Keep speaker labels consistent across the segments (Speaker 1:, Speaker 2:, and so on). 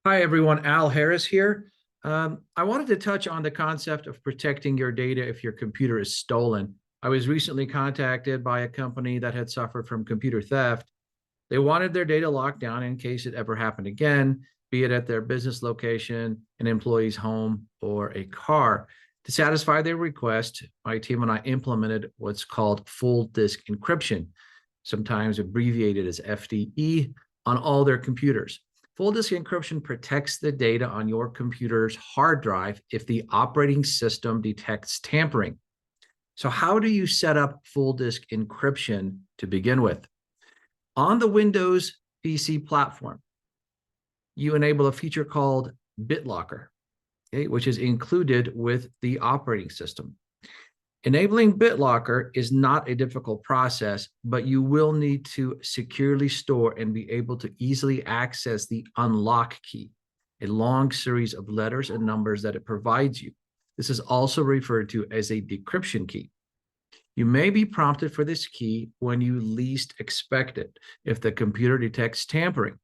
Speaker 1: Hi, everyone. Al Harris here. I wanted to touch on the concept of protecting your data if your computer is stolen. I was recently contacted by a company that had suffered from computer theft. They wanted their data locked down in case it ever happened again, be it at their business location, an employee's home, or a car. To satisfy their request, my team and I implemented what's called full disk encryption, sometimes abbreviated as FDE, on all their computers. Full disk encryption protects the data on your computer's hard drive if the operating system detects tampering. So how do you set up full disk encryption to begin with? On the Windows PC platform, you enable a feature called Bitlocker, okay, which is included with the operating system. Enabling Bitlocker is not a difficult process, but you will need to securely store and be able to easily access the unlock key, a long series of letters and numbers that it provides you. This is also referred to as a decryption key. You may be prompted for this key when you least expect it, if the computer detects tampering,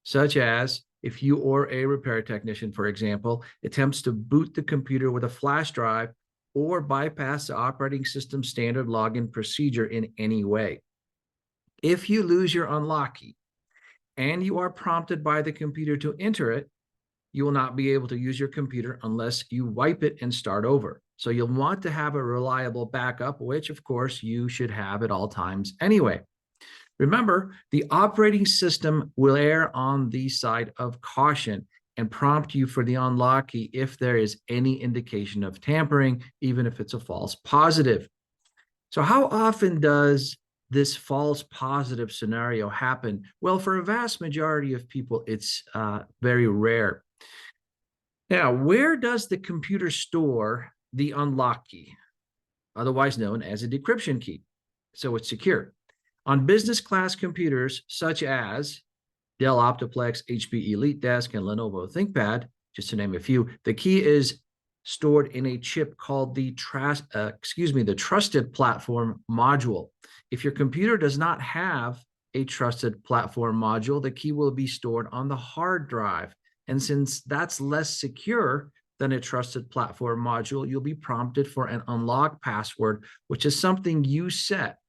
Speaker 1: such as if you or a repair technician, for example, attempts to boot the computer with a flash drive or bypass the operating system standard login procedure in any way. If you lose your unlock key and you are prompted by the computer to enter it, you will not be able to use your computer unless you wipe it and start over. So you'll want to have a reliable backup, which of course you should have at all times anyway. Remember, the operating system will err on the side of caution and prompt you for the unlock key if there is any indication of tampering, even if it's a false positive. So how often does this false positive scenario happen? Well, for a vast majority of people, it's very rare. Now, where does the computer store the unlock key, otherwise known as a decryption key, so it's secure? On business class computers such as Dell Optiplex, HP EliteDesk, and Lenovo ThinkPad, just to name a few, the key is stored in a chip called the Trusted Platform Module. If your computer does not have a Trusted Platform Module, the key will be stored on the hard drive. And since that's less secure than a Trusted Platform Module, you'll be prompted for an unlock password, which is something you set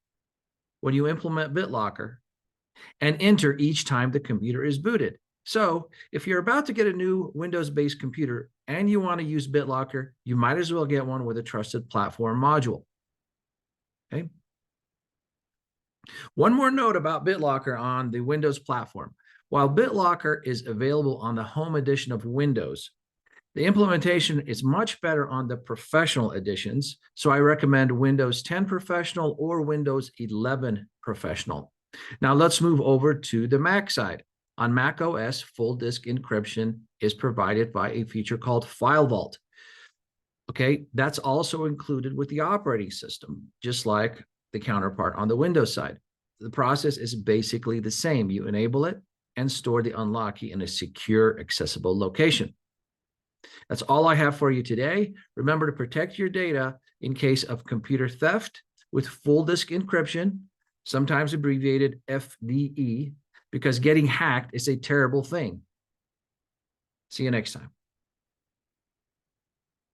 Speaker 1: when you implement Bitlocker and enter each time the computer is booted. So if you're about to get a new Windows-based computer and you want to use Bitlocker, you might as well get one with a Trusted Platform Module. Okay. One more note about Bitlocker on the Windows platform. While Bitlocker is available on the Home Edition of Windows, the implementation is much better on the professional editions, so I recommend Windows 10 Professional or Windows 11 Professional. Now let's move over to the Mac side. On Mac OS, full disk encryption is provided by a feature called File Vault. Okay, that's also included with the operating system, just like the counterpart on the Windows side. The process is basically the same. You enable it and store the unlock key in a secure, accessible location. That's all I have for you today. Remember to protect your data in case of computer theft with full disk encryption, sometimes abbreviated FDE, because getting hacked is a terrible thing. See you next time.